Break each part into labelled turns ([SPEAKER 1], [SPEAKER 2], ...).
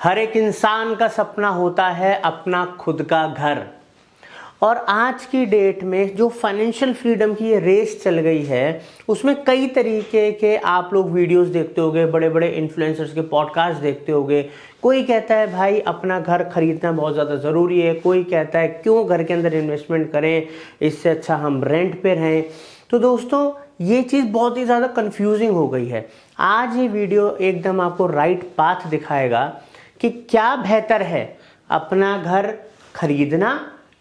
[SPEAKER 1] हर एक इंसान का सपना होता है अपना खुद का घर। और आज की डेट में जो फाइनेंशियल फ्रीडम की ये रेस चल गई है, उसमें कई तरीके के आप लोग वीडियोस देखते होंगे, बड़े बड़े इन्फ्लुएंसर्स के पॉडकास्ट देखते होंगे। कोई कहता है भाई अपना घर खरीदना बहुत ज़्यादा ज़रूरी है, कोई कहता है क्यों घर के अंदर इन्वेस्टमेंट करें, इससे अच्छा हम रेंट पे रहें। तो दोस्तों ये चीज़ बहुत ही ज़्यादा कंफ्यूजिंग हो गई है। आज ये वीडियो एकदम आपको राइट पाथ दिखाएगा कि क्या बेहतर है, अपना घर खरीदना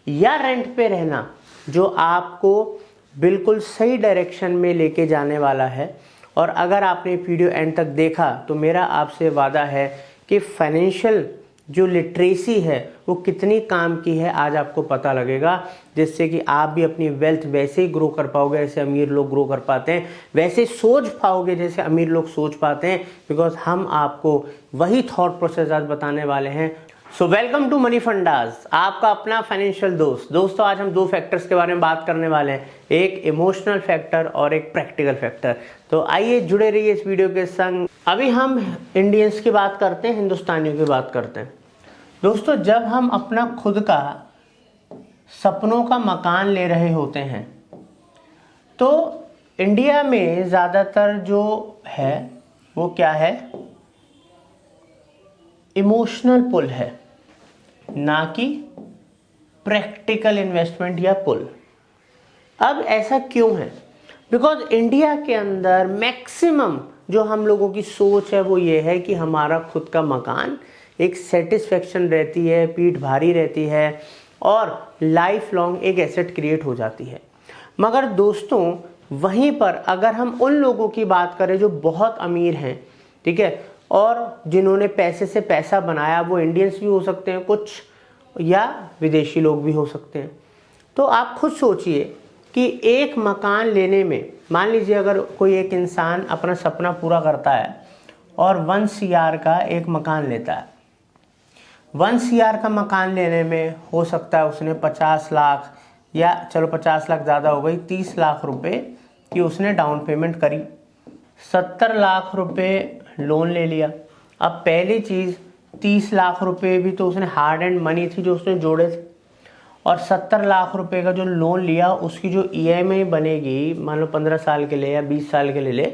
[SPEAKER 1] या रेंट पे रहना, जो आपको बिल्कुल सही डायरेक्शन में लेके जाने वाला है। और अगर आपने वीडियो एंड तक देखा तो मेरा आपसे वादा है कि फाइनेंशियल जो लिटरेसी है वो कितनी काम की है आज आपको पता लगेगा, जिससे कि आप भी अपनी वेल्थ वैसे ही ग्रो कर पाओगे जैसे अमीर लोग ग्रो कर पाते हैं, वैसे सोच पाओगे जैसे अमीर लोग सोच पाते हैं। बिकॉज हम आपको वही थॉट प्रोसेस आज बताने वाले हैं। So welcome to money fundas, आपका अपना फाइनेंशियल दोस्त। दोस्तों आज हम दो फैक्टर्स के बारे में बात करने वाले हैं, एक इमोशनल फैक्टर और एक प्रैक्टिकल फैक्टर। तो आइए जुड़े रहिए इस वीडियो के संग। अभी हम इंडियंस की बात करते हैं, हिंदुस्तानियों की बात करते हैं। दोस्तों जब हम अपना खुद का सपनों का मकान ले रहे होते हैं तो इंडिया में ज़्यादातर जो है वो क्या है, इमोशनल पुल है, ना कि प्रैक्टिकल इन्वेस्टमेंट या पुल। अब ऐसा क्यों है? बिकॉज इंडिया के अंदर मैक्सिमम जो हम लोगों की सोच है वो ये है कि हमारा खुद का मकान एक सेटिस्फेक्शन रहती है, पीठ भारी रहती है और लाइफ लॉन्ग एक एसेट क्रिएट हो जाती है। मगर दोस्तों वहीं पर अगर हम उन लोगों की बात करें जो बहुत अमीर हैं, ठीक है, और जिन्होंने पैसे से पैसा बनाया, वो इंडियंस भी हो सकते हैं कुछ या विदेशी लोग भी हो सकते हैं। तो आप खुद सोचिए कि एक मकान लेने में, मान लीजिए अगर कोई एक इंसान अपना सपना पूरा करता है और 1 CR का एक मकान लेता है। 1 CR का मकान लेने में हो सकता है उसने 50 लाख या चलो 50 लाख ज़्यादा हो गई, 30 लाख रुपए की उसने डाउन पेमेंट करी, 70 लाख रुपए लोन ले लिया। अब पहली चीज़ 30 लाख रुपए भी तो उसने हार्ड एंड मनी थी जो उसने जोड़े थे, और 70 लाख रुपए का जो लोन लिया उसकी जो EMI बनेगी, मान लो 15 साल के लिए या 20 साल के लिए ले,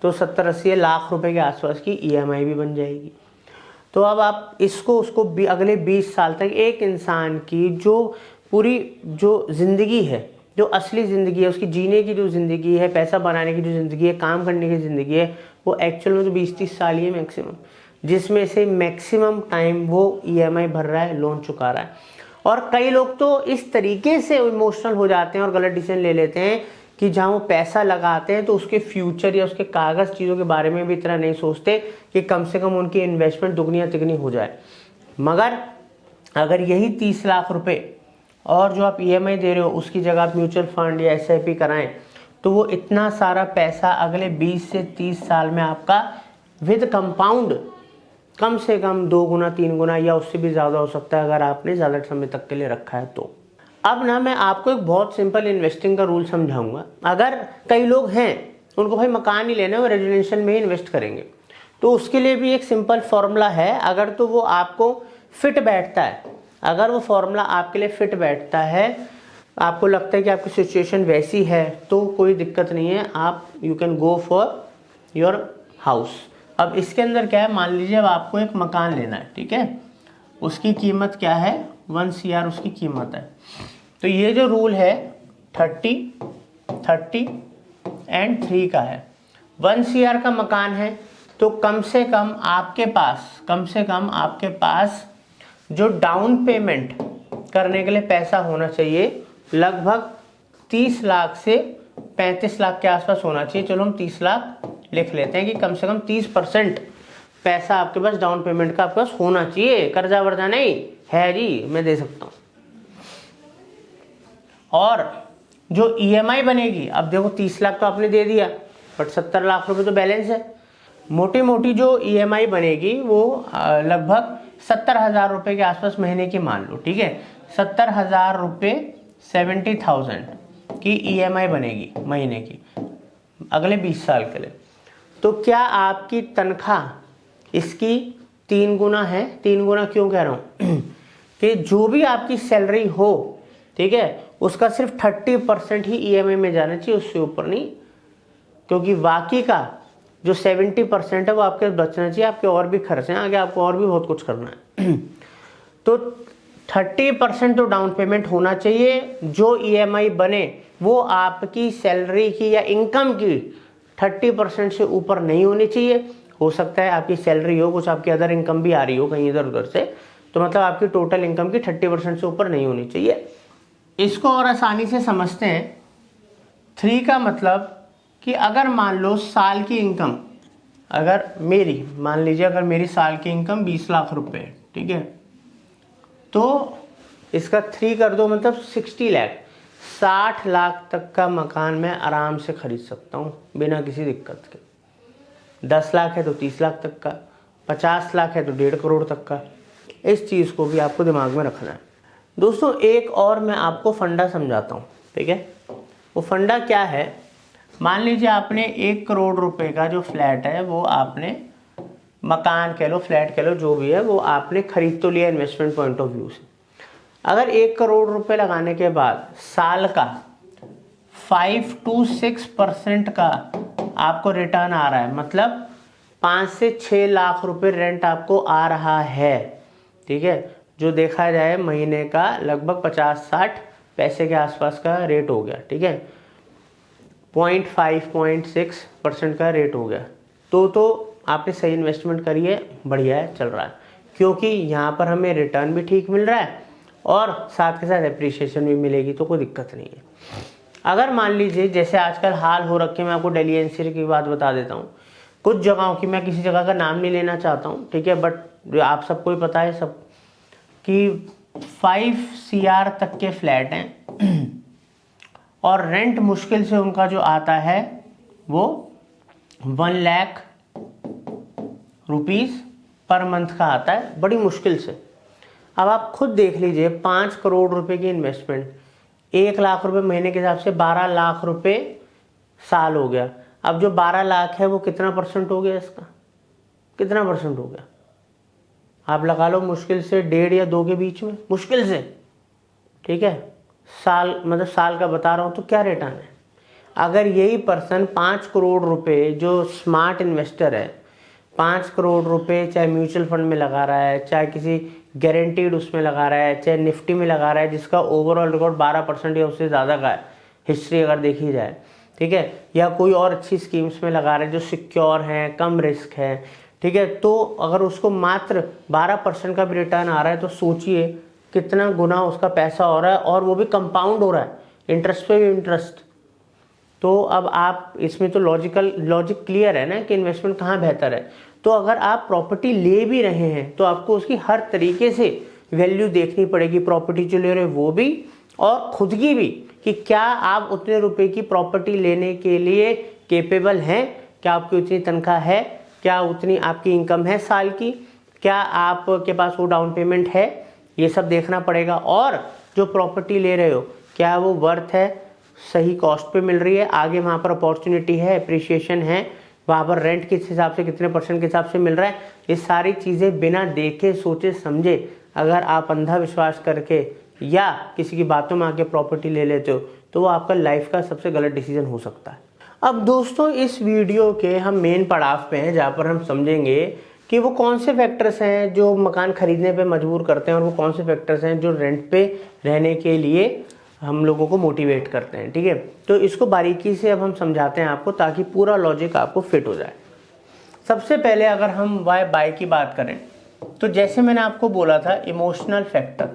[SPEAKER 1] तो 70-80 लाख रुपए के आसपास की EMI भी बन जाएगी। तो अब आप इसको उसको अगले 20 साल तक एक इंसान की जो पूरी जो ज़िंदगी है, जो असली ज़िंदगी है, उसकी जीने की जो ज़िंदगी है, पैसा बनाने की जो ज़िंदगी है, काम करने की ज़िंदगी है, वो एक्चुअल में तो 20-30 साल ही है मैक्सिमम, जिसमें से मैक्सिमम टाइम वो EMI भर रहा है, लोन चुका रहा है। और कई लोग तो इस तरीके से इमोशनल हो जाते हैं और गलत डिसीजन ले लेते हैं कि जहाँ वो पैसा लगाते हैं तो उसके फ्यूचर या उसके कागज़ चीज़ों के बारे में भी इतना नहीं सोचते कि कम से कम उनकी इन्वेस्टमेंट दुगनी तिगनी हो जाए। मगर अगर यही 30 लाख रुपए और जो आप EMI दे रहे हो उसकी जगह आप म्यूचुअल फंड या SIP कराएं, तो वो इतना सारा पैसा अगले 20 से 30 साल में आपका विद कंपाउंड कम से कम 2 गुना 3 गुना या उससे भी ज़्यादा हो सकता है अगर आपने ज़्यादा समय तक के लिए रखा है तो। अब ना मैं आपको एक बहुत सिंपल इन्वेस्टिंग का रूल समझाऊंगा। अगर कई लोग हैं उनको भाई मकान ही लेना है, वो रेजिडेंशियल में ही इन्वेस्ट करेंगे, तो उसके लिए भी एक सिंपल फॉर्मूला है। अगर तो वो आपको फिट बैठता है, अगर वो फॉर्मूला आपके लिए फिट बैठता है, आपको लगता है कि आपकी सिचुएशन वैसी है, तो कोई दिक्कत नहीं है, आप you can go for your house. अब इसके अंदर क्या है, मान लीजिए अब आपको एक मकान लेना है, ठीक है, उसकी कीमत क्या है, 1 CR उसकी कीमत है। तो ये जो रूल है 30, 30 एंड 3 का है। 1 CR का मकान है तो कम से कम आपके पास जो डाउन पेमेंट करने के लिए पैसा होना चाहिए लगभग 30 लाख से 35 लाख के आसपास होना चाहिए। चलो हम 30 लाख लिख लेते हैं कि कम से कम 30% पैसा आपके पास डाउन पेमेंट का आपके पास होना चाहिए। कर्जा वर्जा नहीं है जी, मैं दे सकता हूँ। और जो EMI बनेगी, अब देखो 30 लाख तो आपने दे दिया, बट 70 लाख रुपए तो बैलेंस है। मोटी मोटी जो EMI बनेगी वो लगभग 70,000 रुपये के आसपास महीने की मान लो, ठीक है, 70,000 रुपये 70,000 की EMI बनेगी महीने की अगले 20 साल के लिए। तो क्या आपकी तनख्वाह इसकी 3 गुना है। 3 गुना क्यों कह रहा हूँ कि जो भी आपकी सैलरी हो, ठीक है, उसका सिर्फ 30% ही ईएमआई में जाना चाहिए, उससे ऊपर नहीं, क्योंकि बाकी का जो 70% है वो आपके बचना चाहिए। आपके और भी खर्च हैं आगे, आपको और भी बहुत कुछ करना है तो 30% तो डाउन पेमेंट होना चाहिए। जो ईएमआई बने वो आपकी सैलरी की या इनकम की 30% से ऊपर नहीं होनी चाहिए। हो सकता है आपकी सैलरी हो, कुछ आपकी अदर इनकम भी आ रही हो कहीं इधर उधर से, तो मतलब आपकी टोटल इनकम की 30% से ऊपर नहीं होनी चाहिए। इसको और आसानी से समझते हैं। 3 का मतलब कि अगर मान लो साल की इनकम, अगर मेरी मान लीजिए अगर मेरी साल की इनकम 20 लाख रुपए है, ठीक है, तो इसका 3 कर दो मतलब 60 लाख। 60 लाख तक का मकान मैं आराम से खरीद सकता हूँ बिना किसी दिक्कत के। 10 लाख है तो 30 लाख तक का, 50 लाख है तो 1.5 करोड़ तक का। इस चीज़ को भी आपको दिमाग में रखना है। दोस्तों एक और मैं आपको फंडा समझाता हूँ, ठीक है। वो फंडा क्या है, मान लीजिए आपने 1 करोड़ रुपए का जो फ्लैट है वो आपने, मकान कह लो, फ्लैट कह लो, जो भी है वो आपने खरीद तो लिया इन्वेस्टमेंट पॉइंट ऑफ व्यू से। अगर 1 करोड़ रुपए लगाने के बाद साल का 5 to 6% का आपको रिटर्न आ रहा है, मतलब 5 से 6 लाख रुपए रेंट आपको आ रहा है, ठीक है, जो देखा जाए महीने का लगभग 50-60 पैसे के आसपास का रेट हो गया, ठीक है, 0.5-0.6% का रेट हो गया। तो आपने सही इन्वेस्टमेंट करी है, बढ़िया है, चल रहा है, क्योंकि यहाँ पर हमें रिटर्न भी ठीक मिल रहा है और साथ के साथ एप्रिसिएशन भी मिलेगी, तो कोई दिक्कत नहीं है। अगर मान लीजिए जैसे आजकल हाल हो रखे, मैं आपको दिल्ली एनसीआर की बात बता देता हूँ, कुछ जगहों की, मैं किसी जगह का नाम नहीं लेना चाहता हूँ, ठीक है, बट आप सबको ही पता है सब कि 5 CR तक के फ्लैट हैं और रेंट मुश्किल से उनका जो आता है वो 1 लाख रुपीस पर मंथ का आता है, बड़ी मुश्किल से। अब आप खुद देख लीजिए, 5 करोड़ रुपए की इन्वेस्टमेंट, 1 लाख रुपए महीने के हिसाब से 12 लाख रुपए साल हो गया। अब जो 12 लाख है वो कितना % हो गया, इसका कितना % हो गया, आप लगा लो मुश्किल से 1.5 या 2 के बीच में, मुश्किल से, ठीक है, साल मतलब साल का बता रहा हूँ, तो क्या रिटर्न है। अगर यही पर्सन 5 करोड़ रुपए, जो स्मार्ट इन्वेस्टर है, 5 करोड़ रुपए चाहे म्यूचुअल फंड में लगा रहा है, चाहे किसी गारंटीड उसमें लगा रहा है, चाहे निफ्टी में लगा रहा है, जिसका ओवरऑल रिकॉर्ड 12% या उससे ज़्यादा का है, हिस्ट्री अगर देखी जाए, ठीक है, या कोई और अच्छी स्कीम्स में लगा रहा है जो सिक्योर हैं, कम रिस्क है, ठीक है, तो अगर उसको मात्र 12% का भी रिटर्न आ रहा है, तो सोचिए कितना गुना उसका पैसा हो रहा है, और वो भी कंपाउंड हो रहा है, इंटरेस्ट पे भी इंटरेस्ट। तो अब आप इसमें तो लॉजिक क्लियर है ना कि इन्वेस्टमेंट कहाँ बेहतर है। तो अगर आप प्रॉपर्टी ले भी रहे हैं तो आपको उसकी हर तरीके से वैल्यू देखनी पड़ेगी, प्रॉपर्टी जो ले रहे हो वो भी और खुद की भी, कि क्या आप उतने रुपए की प्रॉपर्टी लेने के लिए केपेबल हैं, क्या आपकी उतनी तनख्वाह है, क्या उतनी आपकी इनकम है साल की, क्या आपके पास वो डाउन पेमेंट है, ये सब देखना पड़ेगा। और जो प्रॉपर्टी ले रहे हो क्या वो वर्थ है, सही कॉस्ट पे मिल रही है, आगे वहाँ पर अपॉर्चुनिटी है, एप्रिसिएशन है, वहाँ पर रेंट किस हिसाब से, कितने % के हिसाब से मिल रहा है, ये सारी चीज़ें बिना देखे सोचे समझे अगर आप अंधा विश्वास करके या किसी की बातों में आके प्रॉपर्टी ले लेते हो, तो वो आपका लाइफ का सबसे गलत डिसीजन हो सकता है। अब दोस्तों इस वीडियो के हम मेन पड़ाव पे हैं, जहाँ पर हम समझेंगे कि वो कौन से फैक्टर्स हैं जो मकान खरीदने पे मजबूर करते हैं, और वो कौन से फैक्टर्स हैं जो रेंट पे रहने के लिए हम लोगों को मोटिवेट करते हैं, ठीक है। तो इसको बारीकी से अब हम समझाते हैं आपको, ताकि पूरा लॉजिक आपको फिट हो जाए। सबसे पहले अगर हम वाई बाय की बात करें, तो जैसे मैंने आपको बोला था इमोशनल फैक्टर,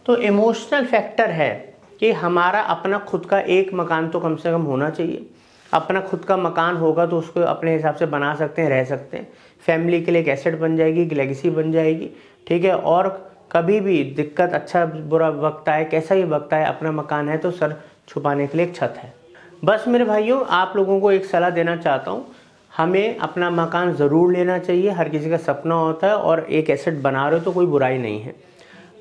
[SPEAKER 1] तो इमोशनल फैक्टर है कि हमारा अपना खुद का एक मकान तो कम से कम होना चाहिए। अपना खुद का मकान होगा तो उसको अपने हिसाब से बना सकते हैं, रह सकते हैं, फैमिली के लिए एक एसेट बन जाएगी, एक लेगेसी बन जाएगी, ठीक है। और कभी भी दिक्कत, अच्छा बुरा वक्त आए, कैसा ही वक्त आए, अपना मकान है तो सर छुपाने के लिए एक छत है। बस मेरे भाइयों, आप लोगों को एक सलाह देना चाहता हूँ, हमें अपना मकान ज़रूर लेना चाहिए, हर किसी का सपना होता है, और एक एसेट बना रहे हो तो कोई बुराई नहीं है।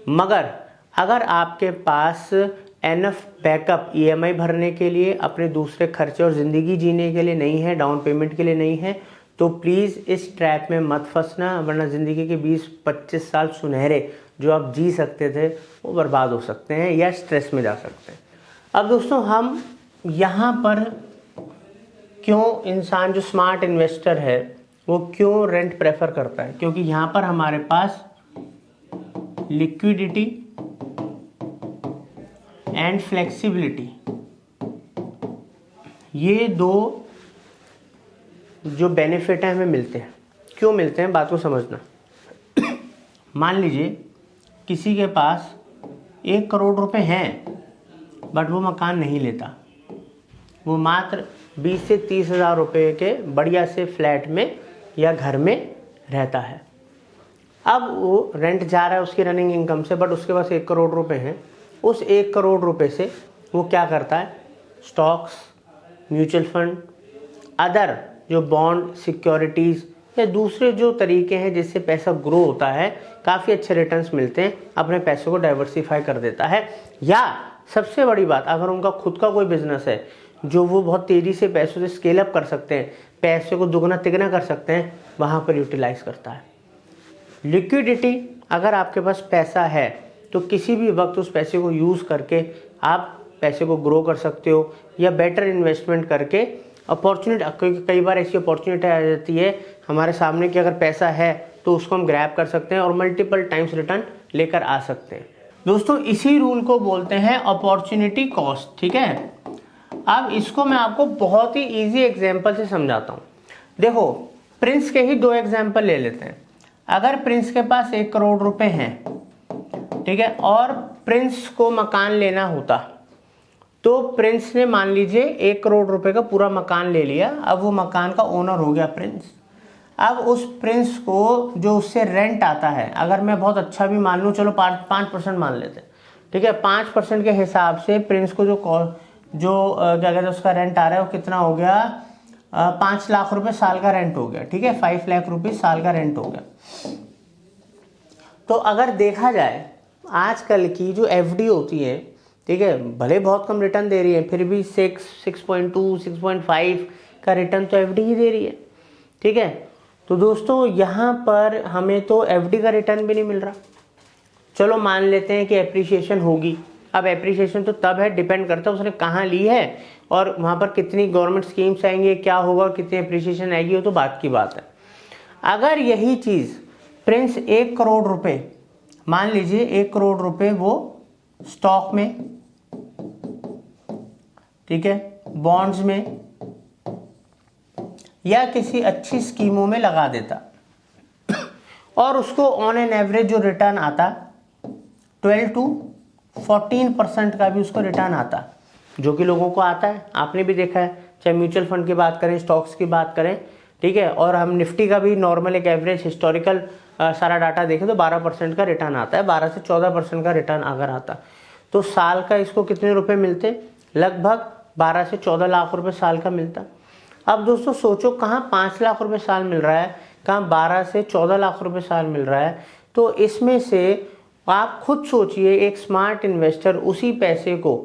[SPEAKER 1] मगर अगर आपके पास एनफ बैकअप ईएमआई भरने के लिए, अपने दूसरे खर्चे और ज़िंदगी जीने के लिए नहीं है, डाउन पेमेंट के लिए नहीं है, तो प्लीज़ इस ट्रैप में मत फंसना, वरना ज़िंदगी के 20-25 साल सुनहरे जो आप जी सकते थे वो बर्बाद हो सकते हैं या स्ट्रेस में जा सकते हैं। अब दोस्तों हम यहाँ पर क्यों इंसान जो स्मार्ट इन्वेस्टर है वो क्यों रेंट प्रेफर करता है, क्योंकि यहाँ पर हमारे पास लिक्विडिटी एंड फ्लेक्सिबिलिटी, ये दो जो बेनिफिट है हमें मिलते हैं। क्यों मिलते हैं, बात को समझना। मान लीजिए किसी के पास 1 करोड़ रुपए हैं बट वो मकान नहीं लेता, वो मात्र 20 से 30 हज़ार रुपये के बढ़िया से फ्लैट में या घर में रहता है। अब वो रेंट जा रहा है उसकी रनिंग इनकम से, बट उसके पास 1 करोड़ रुपए हैं। उस 1 करोड़ रुपए से वो क्या करता है, स्टॉक्स, म्यूचुअल फंड, अदर जो बॉन्ड, सिक्योरिटीज़ या दूसरे जो तरीके हैं जिससे पैसा ग्रो होता है, काफ़ी अच्छे रिटर्न्स मिलते हैं, अपने पैसों को डाइवर्सिफाई कर देता है। या सबसे बड़ी बात, अगर उनका खुद का कोई बिजनेस है जो वो बहुत तेज़ी से पैसों से स्केल अप कर सकते हैं, पैसे को दुगना तिगना कर सकते हैं, वहाँ पर यूटिलाइज करता है। लिक्विडिटी, अगर आपके पास पैसा है तो किसी भी वक्त उस पैसे को यूज़ करके आप पैसे को ग्रो कर सकते हो या बेटर इन्वेस्टमेंट करके अपॉर्चुनिटी, कई बार ऐसी अपॉर्चुनिटी आ जाती है हमारे सामने कि अगर पैसा है तो उसको हम ग्रैब कर सकते हैं और मल्टीपल टाइम्स रिटर्न लेकर आ सकते हैं। दोस्तों इसी रूल को बोलते हैं अपॉर्चुनिटी कॉस्ट, ठीक है। अब इसको मैं आपको बहुत ही इजी एग्जांपल से समझाता हूँ। देखो प्रिंस के ही 2 एग्जांपल ले लेते हैं। अगर प्रिंस के पास 1 करोड़ रुपए हैं, ठीक है, और प्रिंस को मकान लेना होता तो प्रिंस ने मान लीजिए 1 करोड़ रुपए का पूरा मकान ले लिया। अब वो मकान का ओनर हो गया प्रिंस। अब उस प्रिंस को जो उससे रेंट आता है, अगर मैं बहुत अच्छा भी मान लूँ, चलो 5% मान लेते हैं, ठीक है, 5% के हिसाब से प्रिंस को जो क्या कहते हैं उसका रेंट आ रहा है वो कितना हो गया, 5 लाख रुपए साल का रेंट हो गया, ठीक है, 5 लाख रुपए साल का रेंट हो गया। तो अगर देखा जाए आजकल की जो एफडी होती है, ठीक है, भले बहुत कम रिटर्न दे रही है, फिर भी 6.2 6.5 का रिटर्न तो एफडी ही दे रही है, ठीक है। तो दोस्तों यहाँ पर हमें तो एफडी का रिटर्न भी नहीं मिल रहा। चलो मान लेते हैं कि एप्रिसिएशन होगी। अब एप्रिसिएशन तो तब है, डिपेंड करता है उसने कहाँ ली है और वहाँ पर कितनी गवर्नमेंट स्कीम्स आएंगी, क्या होगा और कितनी एप्रिसिएशन आएगी, वो तो बात की बात है। अगर यही चीज़ प्रिंस 1 करोड़ रुपए, मान लीजिए 1 करोड़ रुपए वो स्टॉक में, ठीक है, बॉन्ड्स में या किसी अच्छी स्कीमों में लगा देता और उसको ऑन एन एवरेज जो रिटर्न आता 12 to 14% का भी उसको रिटर्न आता, जो कि लोगों को आता है, आपने भी देखा है, चाहे म्यूचुअल फंड की बात करें, स्टॉक्स की बात करें, ठीक है, और हम निफ्टी का भी नॉर्मल एक एवरेज हिस्टोरिकल सारा डाटा देखें तो 12% का रिटर्न आता है, 12 से 14% का रिटर्न अगर आता तो साल का इसको कितने रुपए मिलते, लगभग 12 से 14 लाख रुपए साल का मिलता। अब दोस्तों सोचो, कहाँ 5 लाख रुपए साल मिल रहा है, कहाँ 12 से 14 लाख रुपए साल मिल रहा है। तो इसमें से आप खुद सोचिए, एक स्मार्ट इन्वेस्टर उसी पैसे को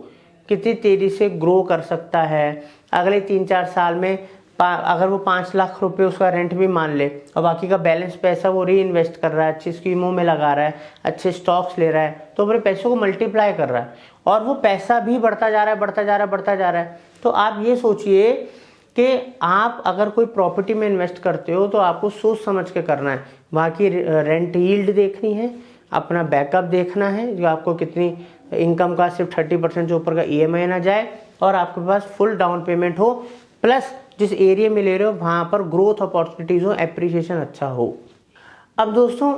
[SPEAKER 1] कितनी तेज़ी से ग्रो कर सकता है। अगले 3-4 साल में अगर वो 5 लाख रुपए उसका रेंट भी मान ले और बाकी का बैलेंस पैसा वो री इन्वेस्ट कर रहा है, अच्छी स्कीमों में लगा रहा है, अच्छे स्टॉक्स ले रहा है, तो अपने पैसों को मल्टीप्लाई कर रहा है और वो पैसा भी बढ़ता जा रहा है, बढ़ता जा रहा है, बढ़ता जा रहा है। तो आप ये सोचिए कि आप अगर कोई प्रॉपर्टी में इन्वेस्ट करते हो तो आपको सोच समझ के करना है, वहाँ की रेंट यील्ड देखनी है, अपना बैकअप देखना है, जो आपको कितनी इनकम का सिर्फ 30% से ऊपर का ईएमआई ना जाए और आपके पास फुल डाउन पेमेंट हो, प्लस जिस एरिया में ले रहे हो वहाँ पर ग्रोथ अपॉर्चुनिटीज़ हो, एप्रिसिएशन अच्छा हो। अब दोस्तों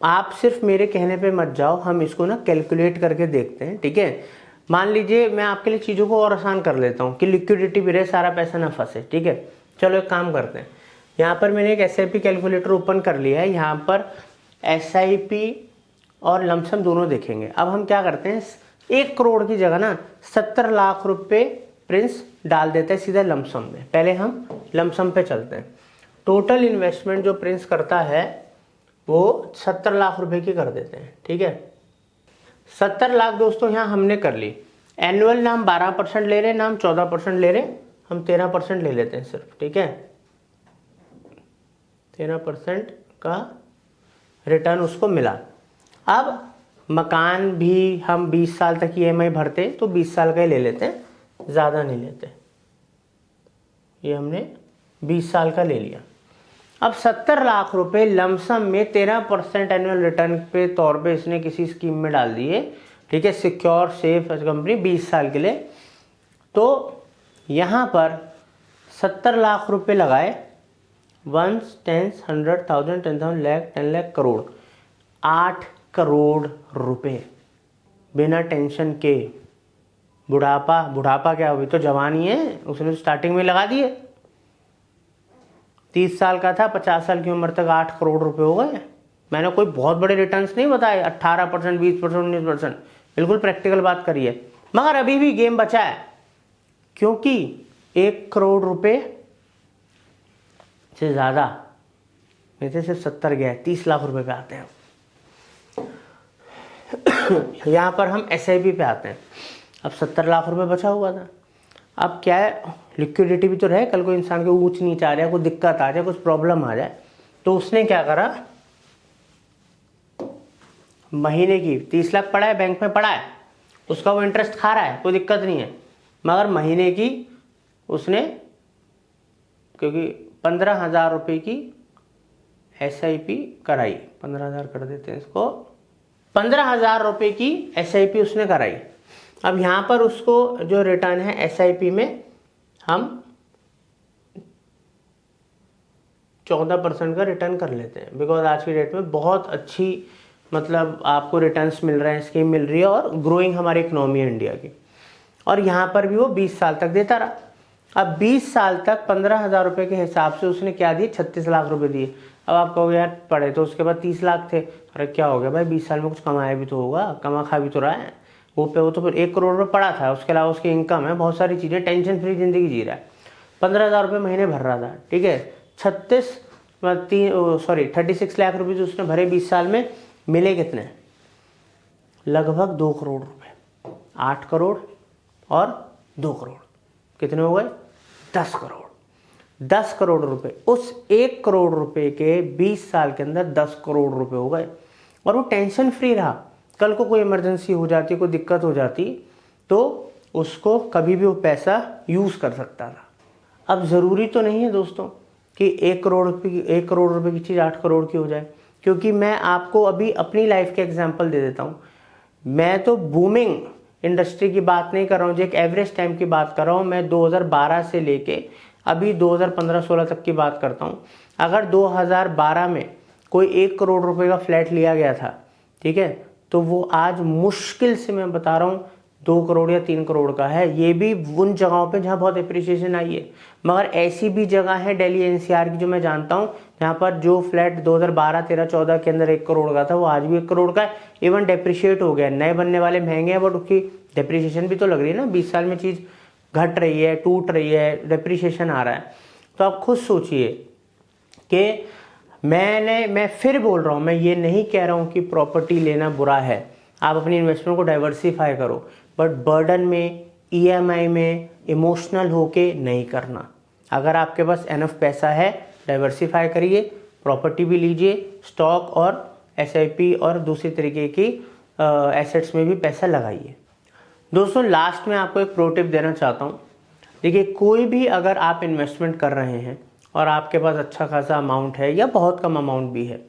[SPEAKER 1] आप सिर्फ मेरे कहने पे मत जाओ, हम इसको ना कैलकुलेट करके देखते हैं, ठीक है। मान लीजिए मैं आपके लिए चीज़ों को और आसान कर लेता हूँ कि लिक्विडिटी भी रहे, सारा पैसा ना फंसे, ठीक है। चलो एक काम करते हैं, यहाँ पर मैंने एक एसआईपी कैलकुलेटर ओपन कर लिया है, यहाँ पर एसआईपी और लमसम दोनों देखेंगे। अब हम क्या करते हैं, 1 करोड़ की जगह ना 70 लाख रुपए प्रिंस डाल देते हैं सीधा लमसम में। पहले हम लमसम पे चलते हैं। टोटल इन्वेस्टमेंट जो प्रिंस करता है वो 70 लाख रुपए की कर देते हैं, ठीक है। 70 लाख दोस्तों यहाँ हमने कर ली। एनुअल ना हम 12% ले रहे, ना हम 14% ले रहे, हम 13% ले लेते हैं सिर्फ, ठीक है। 13% का रिटर्न उसको मिला। अब मकान भी हम 20 साल तक EMI भरते तो 20 साल का ही ले लेते हैं, ज़्यादा नहीं लेते। ये हमने 20 साल का ले लिया। अब 70 लाख रुपए लमसम में 13% एनुअल रिटर्न पे तौर पे इसने किसी स्कीम में डाल दिए, ठीक है, सिक्योर सेफ कंपनी 20 साल के लिए। तो यहाँ पर 70 लाख रुपए लगाए, 1 10 100,000 10,000 लाख 10 लाख करोड़, 8 करोड़ रुपए बिना टेंशन के। बुढ़ापा क्या, अभी तो जवानी है, उसने तो स्टार्टिंग में लगा दिए। 30 साल का था, 50 साल की उम्र तक 8 करोड़ रुपए हो गए। मैंने कोई बहुत बड़े रिटर्न्स नहीं बताए, 18%, 20%, 19%, बिल्कुल प्रैक्टिकल बात करिए। मगर अभी भी गेम बचा है, क्योंकि 1 करोड़ रुपए से ज़्यादा मेरे सिर्फ 70 गया, 30 लाख रुपए पे आते हैं। यहाँ पर हम SIP पे आते हैं। अब 70 लाख रुपए बचा हुआ था। अब क्या है, लिक्विडिटी भी तो रहे, कल को इंसान के ऊंच नीच आ जाए, कोई दिक्कत आ जाए, कुछ प्रॉब्लम आ जाए, तो उसने क्या करा, महीने की 30 लाख पड़ा है, बैंक में पड़ा है, उसका वो इंटरेस्ट खा रहा है, कोई दिक्कत नहीं है, मगर महीने की उसने, क्योंकि 15,000 रुपये की SIP कराई, 15,000 कर देते हैं इसको, 15,000 रुपये की SIP उसने कराई। अब यहाँ पर उसको जो रिटर्न है SIP में हम 14% का रिटर्न कर लेते हैं, बिकॉज आज की डेट में बहुत अच्छी मतलब आपको रिटर्न्स मिल रहे हैं, स्कीम मिल रही है, और ग्रोइंग हमारी इकोनॉमी है इंडिया की। और यहाँ पर भी वो 20 साल तक देता रहा। अब 20 साल तक 15,000 रुपये के हिसाब से उसने क्या दिए, 36 लाख रुपए दिए। अब आप कहोगे यार पढ़े तो उसके बाद 30 लाख थे, अरे क्या हो गया भाई, 20 साल में कुछ कमाया भी तो होगा, कमा खा भी तो रहा है वो तो फिर 1 करोड़ रुपये पड़ा था, उसके अलावा उसकी इनकम है, बहुत सारी चीज़ें, टेंशन फ्री जिंदगी जी रहा है। 15,000 रुपये महीने भर रहा था, ठीक है, 36 लाख रुपये जो उसने भरे 20 साल में, मिले कितने, लगभग 2 करोड़ रुपए। 8 करोड़ और 2 करोड़ कितने हो गए, 10 करोड़। 10 करोड़ रुपए, उस 1 करोड़ रुपए के 20 साल के अंदर 10 करोड़ रुपए हो गए, और वो टेंशन फ्री रहा। कल को कोई इमरजेंसी हो जाती, कोई दिक्कत हो जाती, तो उसको कभी भी वो पैसा यूज़ कर सकता था। अब ज़रूरी तो नहीं है दोस्तों कि 1 करोड़ रुपए की चीज़ 8 करोड़ की हो जाए, क्योंकि मैं आपको अभी अपनी लाइफ के एग्जांपल दे देता हूँ। मैं तो बूमिंग इंडस्ट्री की बात नहीं कर रहा हूँ, जो एक एवरेज टाइम की बात कर रहा हूँ। मैं 2012 से लेके अभी 2015-16 तक की बात करता हूँ। अगर 2012 में कोई 1 करोड़ रुपए का फ्लैट लिया गया था, ठीक है, तो वो आज मुश्किल से, मैं बता रहा हूँ, 2 करोड़ या 3 करोड़ का है। ये भी उन जगहों पे जहाँ बहुत अप्रिसिएशन आई है। मगर ऐसी भी जगह है दिल्ली NCR की जो मैं जानता हूँ, जहाँ पर जो फ्लैट 2012, 13, 14 के अंदर 1 करोड़ का था, वो आज भी 1 करोड़ का है। इवन डेप्रिशिएट हो गया, नए बनने वाले महंगे हैं, बट उसकी डेप्रिशिएशन भी तो लग रही है ना। 20 साल में चीज़ घट रही है, टूट रही है, डेप्रिशिएशन आ रहा है। तो आप खुद सोचिए कि मैं फिर बोल रहा हूँ, मैं ये नहीं कह रहा हूँ कि प्रॉपर्टी लेना बुरा है, आप अपनी इन्वेस्टमेंट को डाइवर्सिफाई करो, बट बर्डन में, EMI में इमोशनल होके नहीं करना। अगर आपके पास एनफ पैसा है, डाइवर्सिफाई करिए, प्रॉपर्टी भी लीजिए, स्टॉक और SIP और दूसरी तरीके की एसेट्स में भी पैसा लगाइए। दोस्तों लास्ट में आपको एक प्रो टिप देना चाहता हूँ। देखिए, कोई भी अगर आप इन्वेस्टमेंट कर रहे हैं और आपके पास अच्छा खासा अमाउंट है या बहुत कम अमाउंट भी है,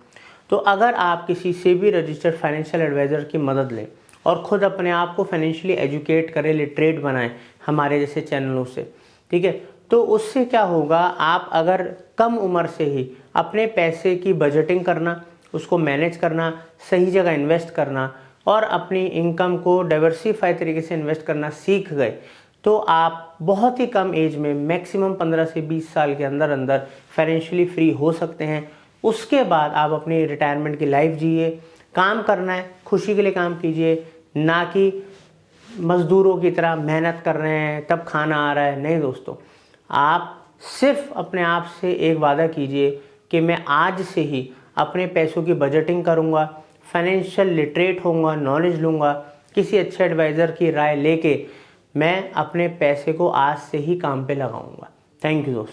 [SPEAKER 1] तो अगर आप किसी से भी रजिस्टर्ड फाइनेंशियल एडवाइज़र की मदद लें और ख़ुद अपने आप को फाइनेंशियली एजुकेट करें, लिटरेट बनाएं हमारे जैसे चैनलों से, ठीक है, तो उससे क्या होगा, आप अगर कम उम्र से ही अपने पैसे की बजटिंग करना, उसको मैनेज करना, सही जगह इन्वेस्ट करना और अपनी इनकम को डाइवर्सिफाई तरीके से इन्वेस्ट करना सीख गए, तो आप बहुत ही कम एज में, मैक्सिमम 15 से 20 साल के अंदर अंदर फाइनेंशियली फ्री हो सकते हैं। उसके बाद आप अपनी रिटायरमेंट की लाइफ जिए। काम करना है, खुशी के लिए काम कीजिए, ना कि मज़दूरों की तरह मेहनत कर रहे हैं तब खाना आ रहा है। नहीं दोस्तों, आप सिर्फ अपने आप से एक वादा कीजिए कि मैं आज से ही अपने पैसों की बजटिंग करूँगा, फाइनेंशियल लिटरेट होऊंगा, नॉलेज लूँगा, किसी अच्छे एडवाइज़र की राय लेके मैं अपने पैसे को आज से ही काम पे लगाऊंगा। थैंक यू दोस्तों।